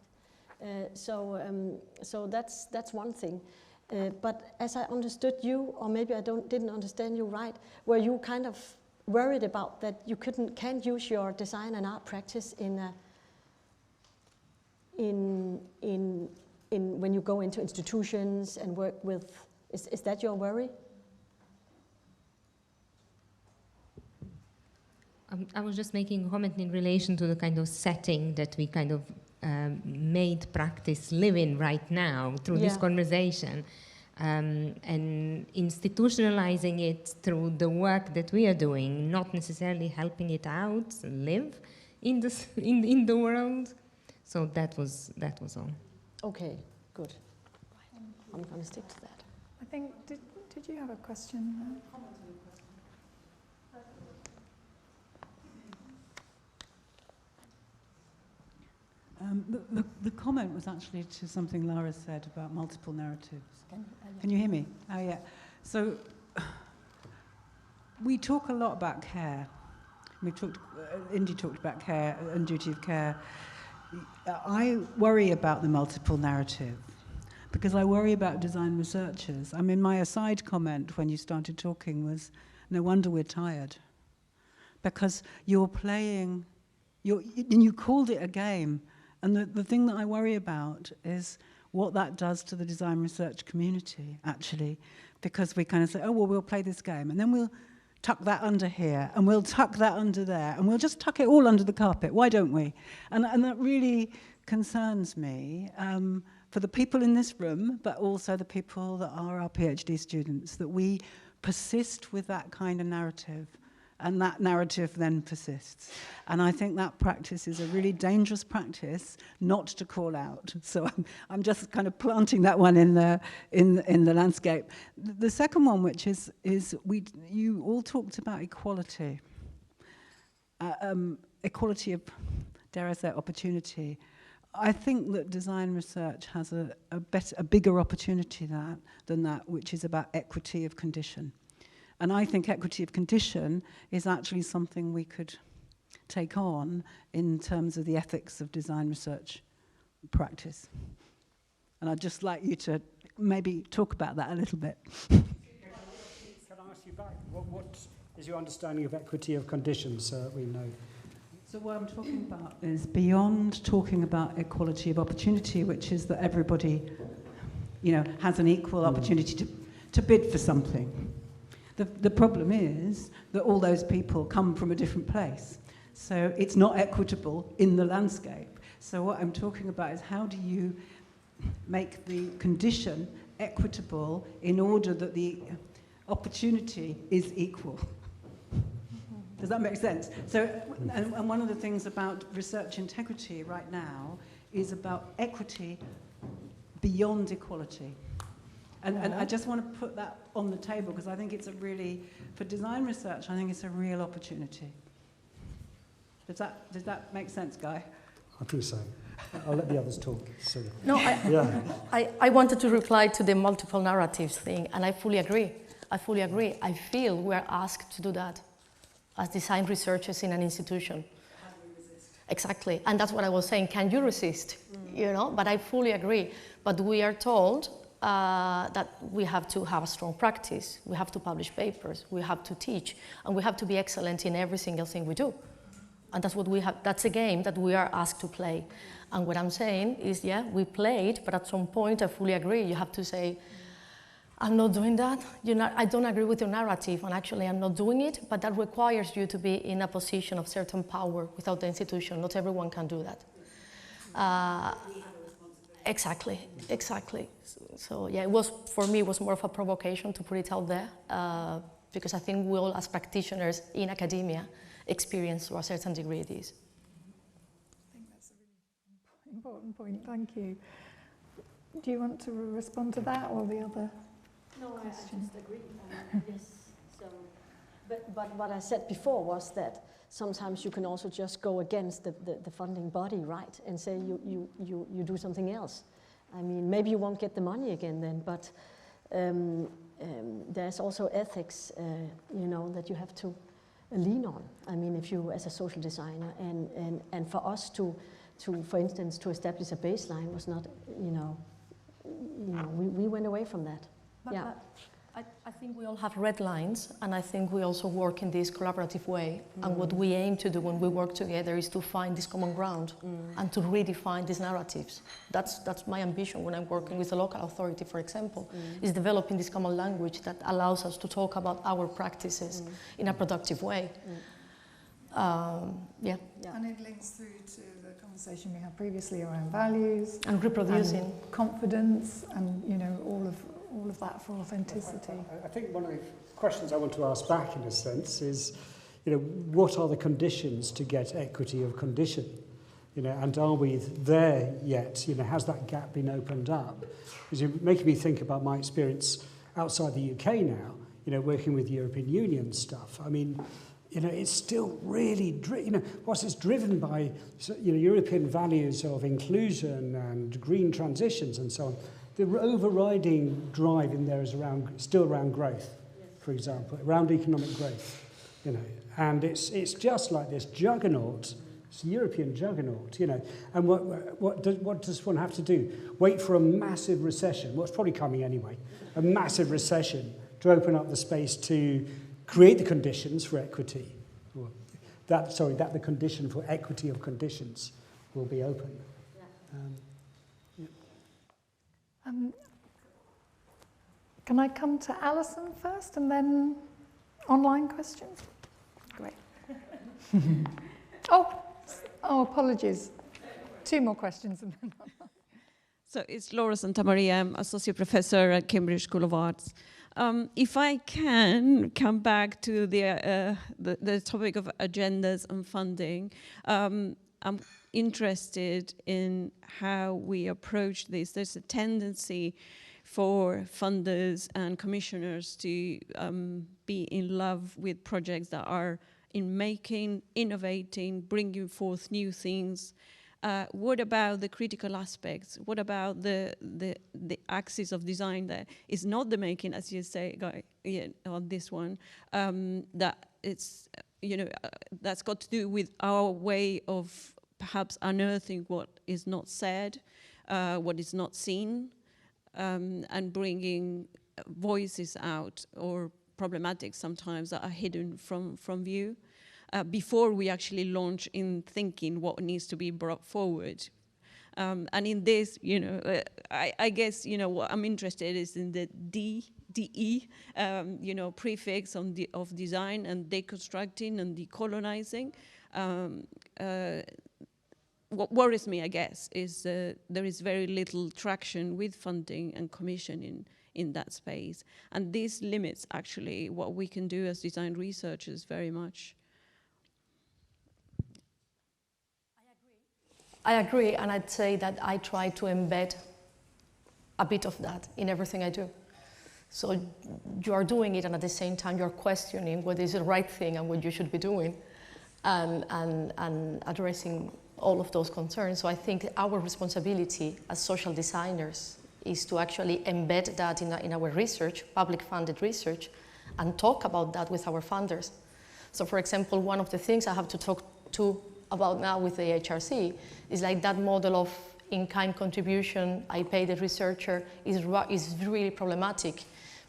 So that's one thing. But as I understood you, or maybe I didn't understand you right, were you kind of worried about that you can't use your design and art practice in when you go into institutions and work with? Is that your worry? I was just making a comment in relation to the kind of setting that we kind of made practice live in right now through this conversation, and institutionalizing it through the work that we are doing, not necessarily helping it out live in the world. So that was all. Okay, good. I'm going to stick to that. I think, did you have a question? The comment was actually to something Lara said about multiple narratives. Can you hear me? Oh, yeah. So we talk a lot about care. Indy talked about care and duty of care. I worry about the multiple narrative because I worry about design researchers. I mean, my aside comment when you started talking was, no wonder we're tired. Because you're playing, and you called it a game. And the thing that I worry about is what that does to the design research community, actually. Because we kind of say, oh, well, we'll play this game. And then we'll tuck that under here, and we'll tuck that under there, and we'll just tuck it all under the carpet. Why don't we? And that really concerns me for the people in this room, but also the people that are our PhD students, that we persist with that kind of narrative. And that narrative then persists. And I think that practice is a really dangerous practice not to call out. So I'm just kind of planting that one in the landscape. The second one, which is you all talked about equality. Equality of, dare I say, opportunity. I think that design research has a bigger opportunity than that, which is about equity of condition. And I think equity of condition is actually something we could take on in terms of the ethics of design research practice. And I'd just like you to maybe talk about that a little bit. Can I ask you back? What is your understanding of equity of conditions so that we know? So what I'm talking about is beyond talking about equality of opportunity, which is that everybody, has an equal opportunity to bid for something. The problem is that all those people come from a different place. So it's not equitable in the landscape. So what I'm talking about is how do you make the condition equitable in order that opportunity is equal. Does that make sense? So, and one of the things about research integrity right now is about equity beyond equality. And I just want to put that on the table because I think it's a really, for design research, I think it's a real opportunity. Does that make sense, Guy? I think so. I'll let the others talk. So. No, Yeah. I wanted to reply to the multiple narratives thing, and I fully agree. I fully agree. I feel we are asked to do that as design researchers in an institution. How do we resist? Exactly, and that's what I was saying. Can you resist? You know, but I fully agree. But we are told that we have to have a strong practice. We have to publish papers. We have to teach, and we have to be excellent in every single thing we do. And that's what we have. That's a game that we are asked to play. And what I'm saying is, yeah, we played, but at some point, I fully agree. You have to say, I'm not doing that. I don't agree with your narrative, and actually I'm not doing it, but that requires you to be in a position of certain power without the institution. Not everyone can do that. Exactly. So yeah, for me, it was more of a provocation to put it out there, because I think we all, as practitioners in academia, experience to a certain degree this. I think that's a really important point. Thank you. Do you want to respond to that or the other? No, I just agree. Yes. So, but what I said before was that sometimes you can also just go against the funding body, right, and say you do something else. I mean, maybe you won't get the money again then, but there's also ethics, that you have to lean on. I mean, if you, as a social designer, and for us to for instance, to establish a baseline was not, we went away from that. But yeah. I think we all have red lines, and I think we also work in this collaborative way. And what we aim to do when we work together is to find this common ground and to redefine these narratives. That's my ambition when I'm working with a local authority, for example, is developing this common language that allows us to talk about our practices in a productive way. Yeah. And it links through to the conversation we had previously around values and reproducing and confidence, and all of that for authenticity. I think one of the questions I want to ask back, in a sense, is, what are the conditions to get equity of condition? And are we there yet? Has that gap been opened up? Because you're making me think about my experience outside the UK now, working with European Union stuff. I mean, it's still really, whilst it's driven by, European values of inclusion and green transitions and so on, the overriding drive in there is still around growth, for example, around economic growth, and it's just like this juggernaut, it's a European juggernaut, and what does one have to do? Wait for a massive recession, what's probably coming anyway, a massive recession to open up the space to create the conditions for equity, that the condition for equity of conditions will be open. Can I come to Alison first and then online questions? Great. Oh, apologies. 2 more questions. And then So it's Laura Santamaria. I'm associate professor at Cambridge School of Arts. If I can come back to the topic of agendas and funding, I'm interested in how we approach this. There's a tendency for funders and commissioners to be in love with projects that are in making, innovating, bringing forth new things. What about the critical aspects? What about the axis of design that is not the making, as you say, Guy, on this one, that it's, that's got to do with our way of perhaps unearthing what is not said, what is not seen, and bringing voices out, or problematics sometimes that are hidden from view, before we actually launch in thinking what needs to be brought forward. And in this, I guess, what I'm interested is in the DE, prefix of design and deconstructing and decolonizing. What worries me, I guess, is there is very little traction with funding and commissioning in that space. And this limits actually what we can do as design researchers very much. I agree, and I'd say that I try to embed a bit of that in everything I do. So you are doing it, and at the same time you're questioning what is the right thing and what you should be doing, and addressing all of those concerns. So I think our responsibility as social designers is to actually embed that in our research, public-funded research, and talk about that with our funders. So for example, one of the things I have to talk about now with the HRC is like that model of in-kind contribution, I pay the researcher, is really problematic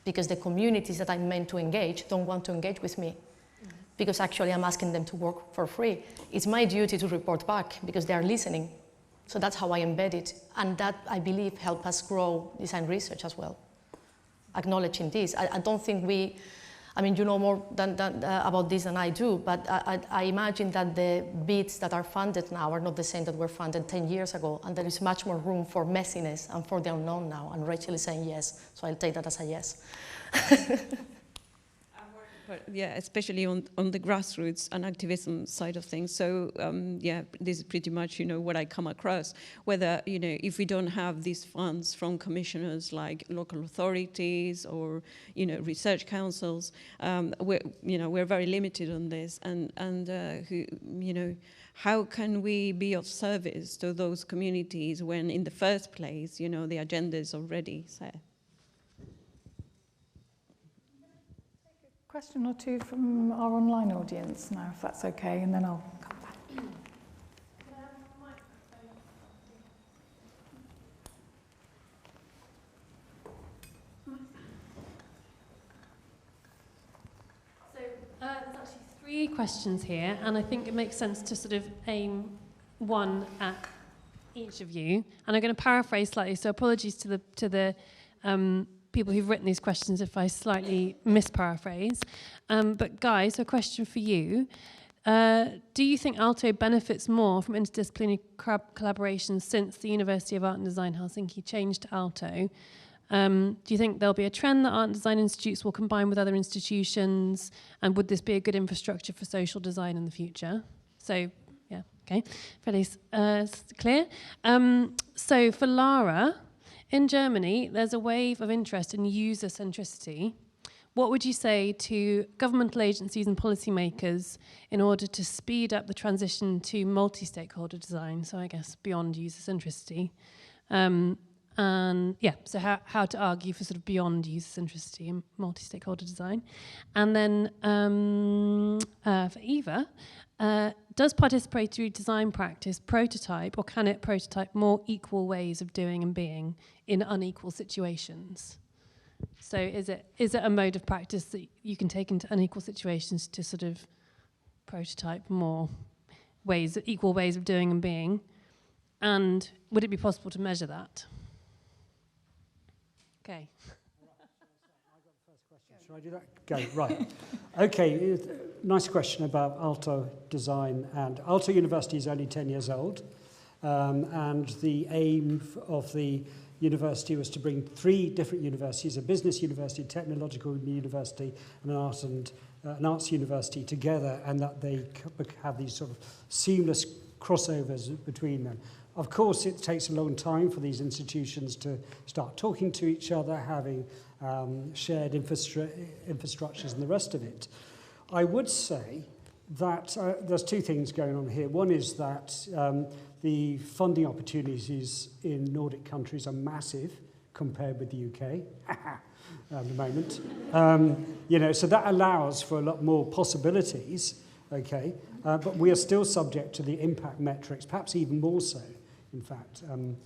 because the communities that I'm meant to engage don't want to engage with me because actually I'm asking them to work for free. It's my duty to report back because they are listening. So that's how I embed it. And that, I believe, helps us grow design research as well, acknowledging this. I don't think we, I mean, you know more about this than I do, but I imagine that the bids that are funded now are not the same that were funded 10 years ago, and there is much more room for messiness and for the unknown now, and Rachel is saying yes, so I'll take that as a yes. But yeah, especially on the grassroots and activism side of things. So yeah, this is pretty much, what I come across. Whether, if we don't have these funds from commissioners like local authorities or, research councils, we're very limited on this. And how can we be of service to those communities when in the first place, the agenda is already set? Question or two from our online audience now, if that's okay, and then I'll come back. So there's actually 3 questions here, and I think it makes sense to sort of aim one at each of you. And I'm going to paraphrase slightly, so apologies to the people who've written these questions if I slightly misparaphrase. But Guy, so a question for you. Do you think Aalto benefits more from interdisciplinary collaboration since the University of Art and Design Helsinki changed to Aalto? Do you think there'll be a trend that art and design institutes will combine with other institutions? And would this be a good infrastructure for social design in the future? So, yeah, okay, fairly clear. So for Lara, in Germany, there's a wave of interest in user centricity. What would you say to governmental agencies and policymakers in order to speed up the transition to multi-stakeholder design? So I guess beyond user centricity. And yeah, so how to argue for sort of beyond user centricity and multi-stakeholder design. And then for Eva, does participatory design practice prototype, or can it prototype more equal ways of doing and being in unequal situations? So is it a mode of practice that you can take into unequal situations to sort of prototype more ways, equal ways of doing and being? And would it be possible to measure that? Okay. Should I do that? Go, right. Okay, nice question about Aalto design. And Aalto University is only 10 years old. And the aim of the university was to bring 3 different universities, a business university, a technological university, and an arts university together, and that they have these sort of seamless crossovers between them. Of course, it takes a long time for these institutions to start talking to each other, having shared infrastructures and the rest of it. I would say that there's 2 things going on here. One is that the funding opportunities in Nordic countries are massive compared with the UK at the moment. So that allows for a lot more possibilities, okay? But we are still subject to the impact metrics, perhaps even more so, in fact. And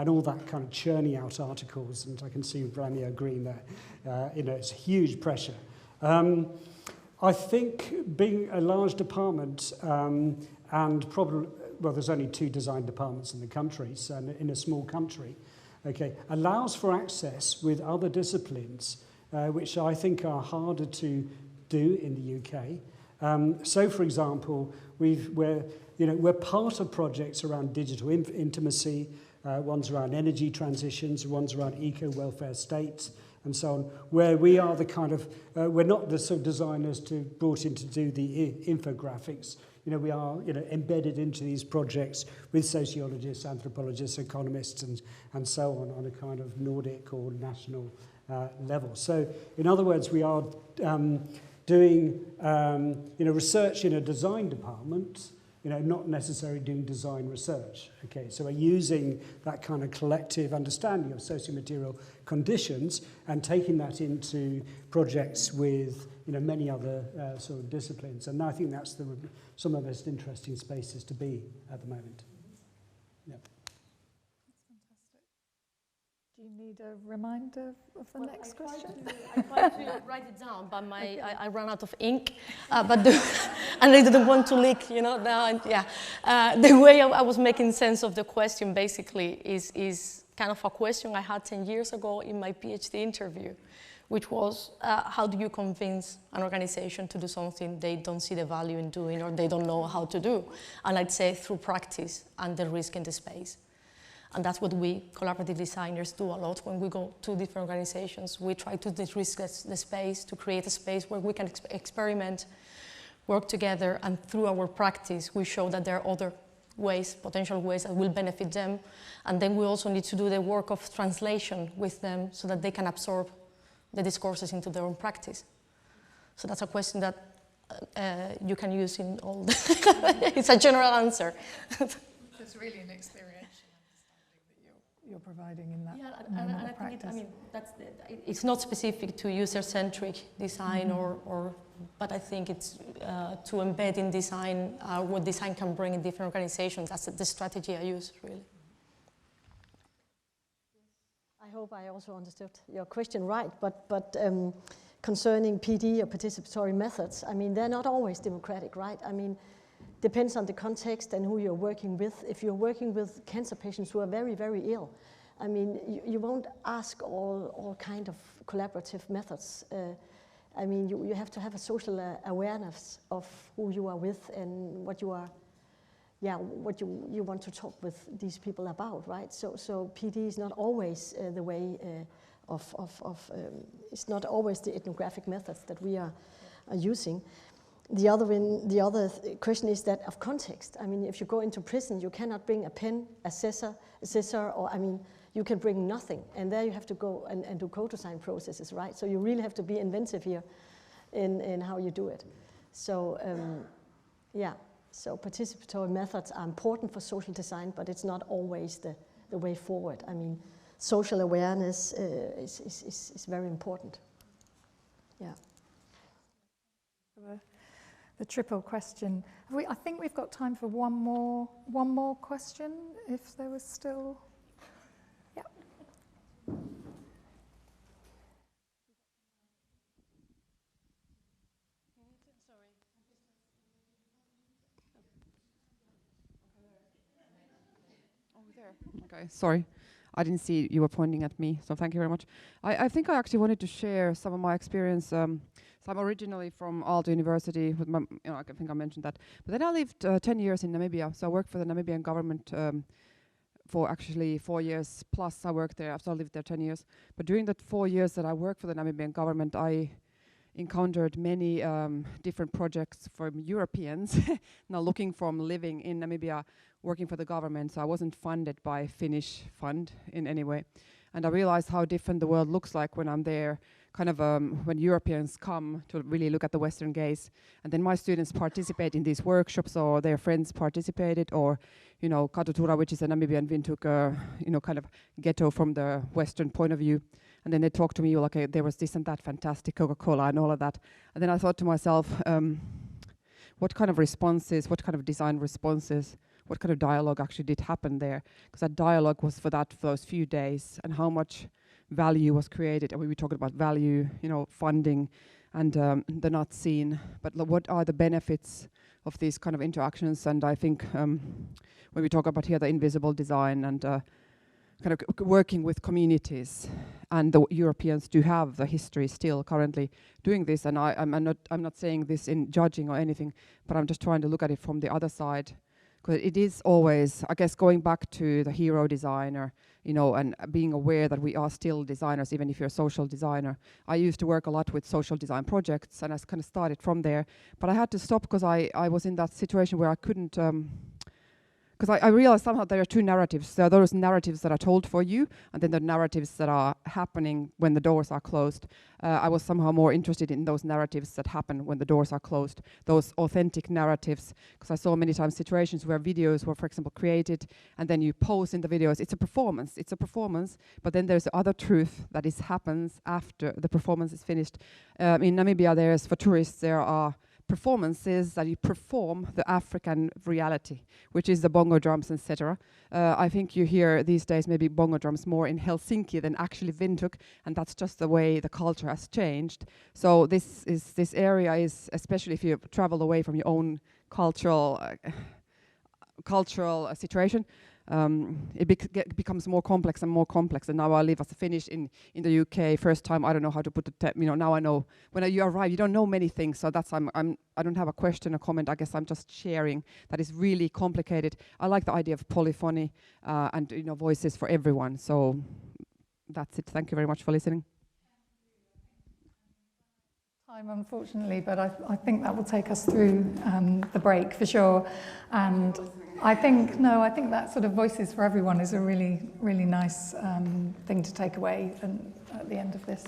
all that kind of churning out articles, and I can see Brania agreeing there. It's huge pressure. I think being a large department and probably, well, there's only 2 design departments in the country, so in a small country, okay, allows for access with other disciplines, which I think are harder to do in the UK. So, for example, we're part of projects around digital intimacy. One's around energy transitions, one's around eco-welfare states, and so on, where we are the kind of, we're not the sort of designers brought in to do the infographics. You know, we are, you know, embedded into these projects with sociologists, anthropologists, economists, and so on a kind of Nordic or national level. So, in other words, we are doing, you know, research in a design department, you know, not necessarily doing design research. Okay, so we're using that kind of collective understanding of socio-material conditions and taking that into projects with, you know, many other sort of disciplines. And I think that's some of the most interesting spaces to be at the moment. Yeah. Do you need a reminder of the next question? I tried to write it down, but I ran out of ink, and I didn't want to leak, you know. The way I was making sense of the question basically is kind of a question I had 10 years ago in my PhD interview, which was, how do you convince an organization to do something they don't see the value in doing or they don't know how to do? And I'd say through practice and the risk in the space. And that's what we collaborative designers do a lot when we go to different organizations. We try to de-risk the space, to create a space where we can experiment, work together, and through our practice, we show that there are other ways, potential ways that will benefit them. And then we also need to do the work of translation with them so that they can absorb the discourses into their own practice. So that's a question that you can use in all the it's a general answer. It's really an experiential understanding that you're providing in that. Yeah, and I think it's not specific to user-centric design, but I think it's to embed in design what design can bring in different organizations. That's the strategy I use, really. I hope I also understood your question right, but concerning PD or participatory methods, I mean, they're not always democratic, right? I mean, depends on the context and who you're working with. If you're working with cancer patients who are very, very ill, I mean, you won't ask all kind of collaborative methods. I mean, you have to have a social awareness of who you are with and what you are, what you want to talk with these people about, right? So PD is not always the way it's not always the ethnographic methods that we are using. The other question is that of context. I mean, if you go into prison, you cannot bring a pen, a scissor, or I mean, you can bring nothing, and there you have to go and do co-design processes, right? So you really have to be inventive here in how you do it. So so participatory methods are important for social design, but it's not always the way forward. I mean, social awareness is very important. Yeah. The triple question. I think we've got time for one more question, if there was still. Yeah. Okay, sorry. I didn't see you were pointing at me, so thank you very much. I think I actually wanted to share some of my experience. So I'm originally from Aalto University, with my, I think I mentioned that. But then I lived 10 years in Namibia, so I worked for the Namibian government for actually 4 years plus. I worked there, so I lived there 10 years. But during that 4 years that I worked for the Namibian government, I encountered many different projects from Europeans now looking from living in Namibia, working for the government, so I wasn't funded by Finnish fund in any way. And I realized how different the world looks like when I'm there, kind of when Europeans come to really look at the Western gaze. And then my students participate in these workshops, or their friends participated, or, Katutura, which is a Namibian Windhoek, kind of ghetto from the Western point of view. And then they talked to me like there was this and that fantastic Coca-Cola and all of that. And then I thought to myself, what kind of responses, what kind of design responses, what kind of dialogue actually did happen there? Because that dialogue was for those few days, and how much value was created. And we were talking about value, funding, and the not seen. But what are the benefits of these kind of interactions? And I think when we talk about here the invisible design and kind of working with communities, and the Europeans do have the history still currently doing this. And I'm not saying this in judging or anything, but I'm just trying to look at it from the other side. because it is always, I guess, going back to the hero designer, you know, and being aware that we are still designers, even if you're a social designer. I used to work a lot with social design projects, and I kind of started from there. But I had to stop because I was in that situation where I couldn't, because I realized somehow there are two narratives. There are those narratives that are told for you, and then the narratives that are happening when the doors are closed. I was somehow more interested in those narratives that happen when the doors are closed, those authentic narratives, because I saw many times situations where videos were, for example, created, and then you pose in the videos. It's a performance, but then there's the other truth that happens after the performance is finished. In Namibia, for tourists, there are performances that you perform the African reality, which is the bongo drums, etc. I think you hear these days maybe bongo drums more in Helsinki than actually Windhoek, and that's just the way the culture has changed. So this area is, especially if you travel away from your own cultural situation, it becomes more complex and more complex. And now I live as a Finnish in the UK. First time, I don't know how to put it. Now I know. When you arrive, you don't know many things. So that's I don't have a question or comment. I guess I'm just sharing that is really complicated. I like the idea of polyphony and voices for everyone. So that's it. Thank you very much for listening. Time, unfortunately, but I think that will take us through the break for sure. And I think that sort of voices for everyone is a really, really nice thing to take away at the end of this.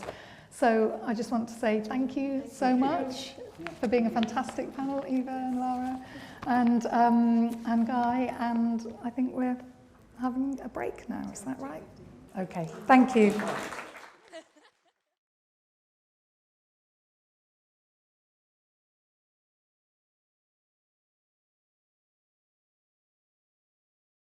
So I just want to say thank you so much for being a fantastic panel, Eva and Lara and Guy. And I think we're having a break now. Is that right? Okay. Thank you.